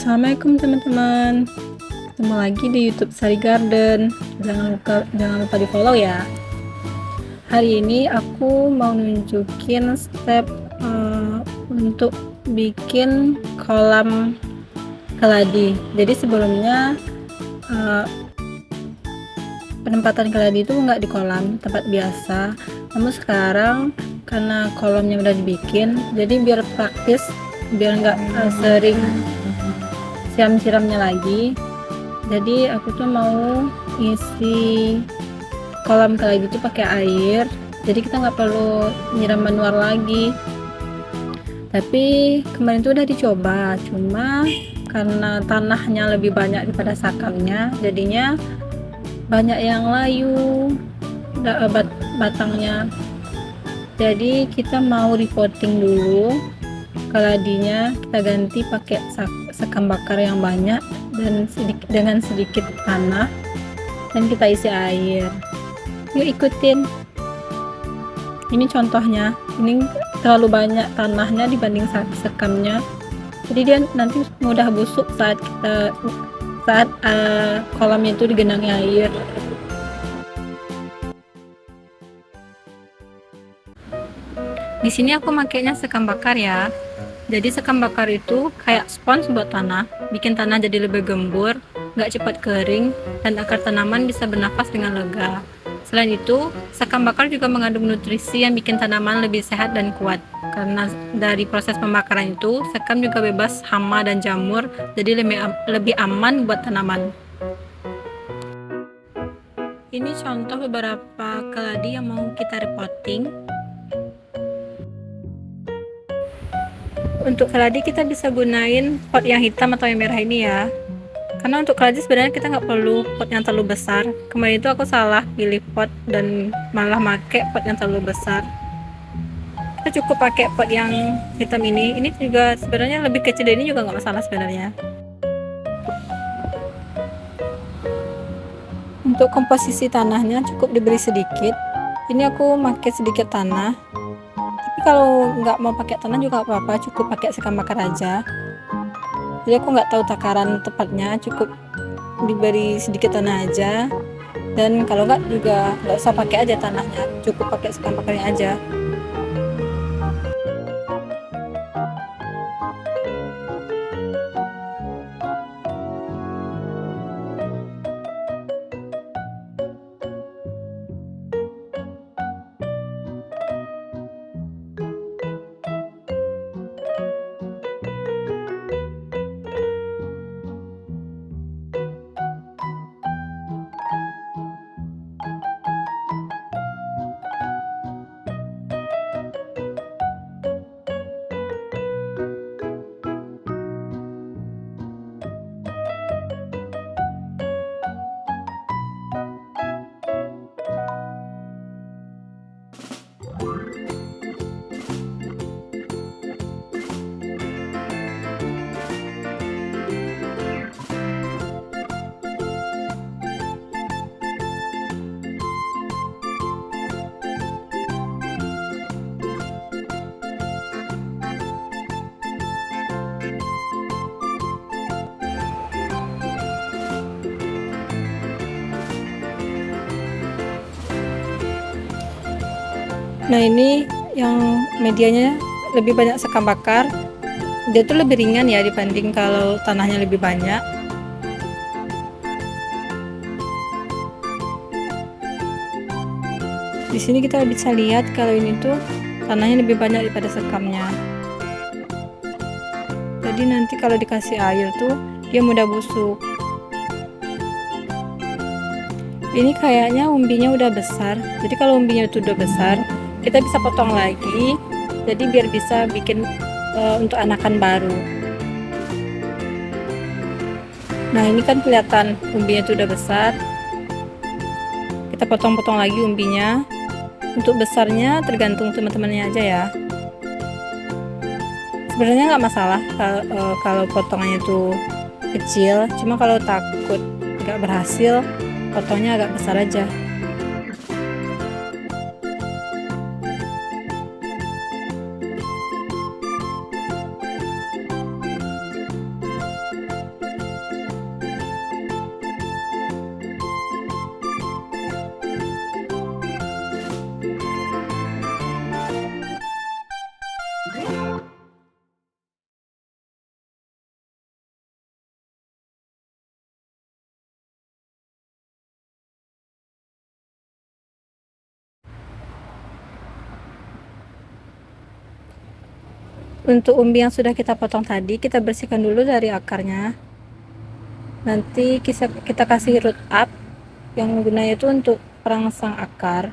Assalamualaikum teman-teman. Ketemu lagi di YouTube Sari Garden. Jangan lupa di follow ya. Hari ini aku mau nunjukin step untuk bikin kolam keladi. Jadi sebelumnya penempatan keladi itu nggak di kolam, tempat biasa. Namun sekarang karena kolamnya udah dibikin, jadi biar praktis, biar nggak sering siram-siramnya lagi. Jadi aku tuh mau isi kolam keladi itu pakai air, jadi kita nggak perlu nyiram manual lagi. Tapi kemarin tuh udah dicoba, cuma karena tanahnya lebih banyak daripada sakamnya, jadinya banyak yang layu batangnya. Jadi kita mau repotting dulu keladinya, kita ganti pakai sekam bakar yang banyak dan dengan sedikit tanah, dan kita isi air. Yuk ikutin. Ini contohnya, ini terlalu banyak tanahnya dibanding sekamnya, jadi dia nanti mudah busuk saat kolamnya itu digenangi air. Di sini aku makainya sekam bakar ya. Jadi sekam bakar itu kayak spons buat tanah, bikin tanah jadi lebih gembur, nggak cepat kering, dan akar tanaman bisa bernafas dengan lega. Selain itu, sekam bakar juga mengandung nutrisi yang bikin tanaman lebih sehat dan kuat. Karena dari proses pembakaran itu, sekam juga bebas hama dan jamur, jadi lebih aman buat tanaman. Ini contoh beberapa keladi yang mau kita repotting. Untuk keladi kita bisa gunain pot yang hitam atau yang merah ini ya, karena untuk keladi sebenarnya kita nggak perlu pot yang terlalu besar. Kemarin itu aku salah pilih pot dan malah pakai pot yang terlalu besar. Kita cukup pakai pot yang hitam ini juga sebenarnya lebih kecil dari ini juga nggak masalah sebenarnya. Untuk komposisi tanahnya cukup diberi sedikit. Ini aku pakai sedikit tanah. Kalau nggak mau pakai tanah juga apa-apa, cukup pakai sekam bakar aja. Jadi aku nggak tahu takaran tepatnya, cukup diberi sedikit tanah aja. Dan kalau nggak juga nggak usah pakai aja tanahnya, cukup pakai sekam bakarnya aja. Nah ini yang medianya lebih banyak sekam bakar, dia tuh lebih ringan ya dibanding kalau tanahnya lebih banyak. Di sini kita bisa lihat kalau ini tuh tanahnya lebih banyak daripada sekamnya. Jadi nanti kalau dikasih air tuh dia mudah busuk. Ini kayaknya umbinya udah besar, jadi kalau umbinya itu udah besar, kita bisa potong lagi, jadi biar bisa bikin untuk anakan baru. Nah ini kan kelihatan umbinya itu udah besar, kita potong-potong lagi umbinya. Untuk besarnya tergantung teman-temannya aja ya. Sebenarnya nggak masalah kalau potongannya itu kecil, cuma kalau takut nggak berhasil, potongnya agak besar aja. Untuk umbi yang sudah kita potong tadi, kita bersihkan dulu dari akarnya. Nanti kita kasih root up yang gunanya itu untuk perangsang akar.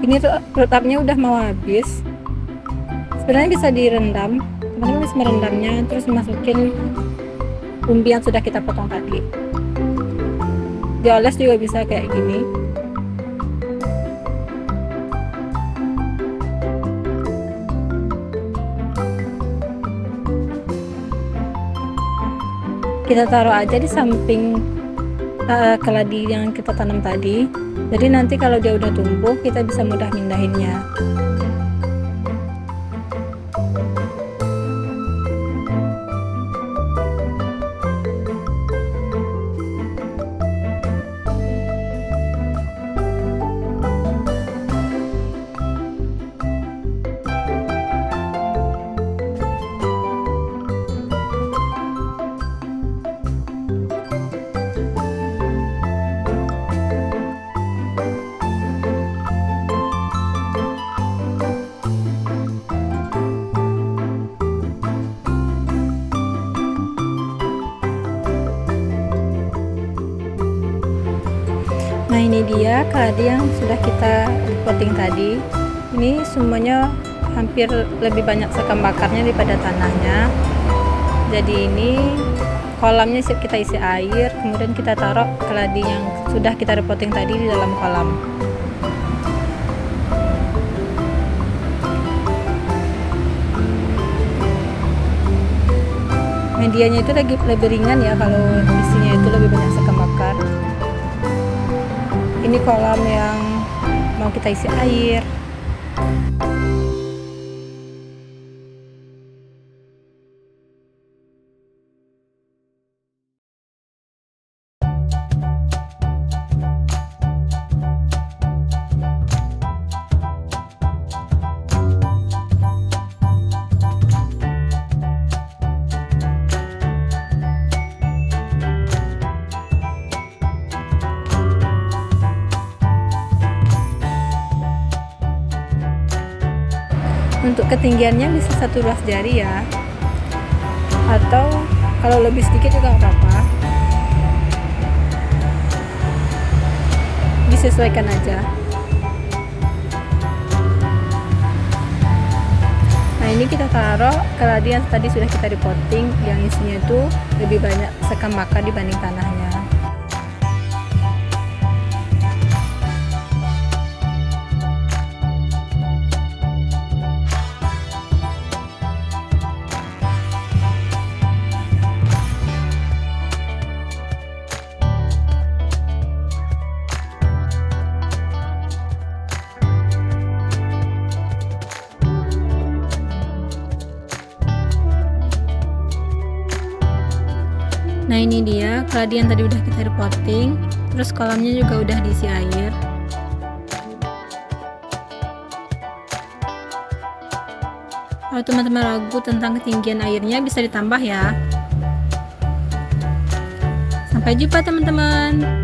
Ini root upnya udah mau habis. Sebenarnya bisa direndam, teman-teman bisa merendamnya terus masukin umbi yang sudah kita potong tadi. Dioles juga bisa kayak gini. Kita taruh aja di samping keladi yang kita tanam tadi, jadi nanti kalau dia udah tumbuh kita bisa mudah mindahinnya. Nah, ini dia keladi yang sudah kita potting tadi. Ini semuanya hampir lebih banyak sekam bakarnya daripada tanahnya. Jadi ini kolamnya kita isi air, kemudian kita taruh keladi yang sudah kita repotting tadi di dalam kolam. Medianya itu lebih ringan ya kalau isinya itu lebih banyak sekam bakar. Ini kolam yang mau kita isi air. Untuk ketinggiannya bisa 1 ruas jari ya, atau kalau lebih sedikit juga nggak apa-apa, disesuaikan aja. Nah, ini kita taruh keladi yang tadi sudah kita repotting, yang isinya itu lebih banyak sekam bakar dibanding tanahnya. Nah, ini dia keladi yang tadi udah kita repotting, terus kolamnya juga udah diisi air. Kalau teman-teman ragu tentang ketinggian airnya bisa ditambah ya. Sampai jumpa teman-teman.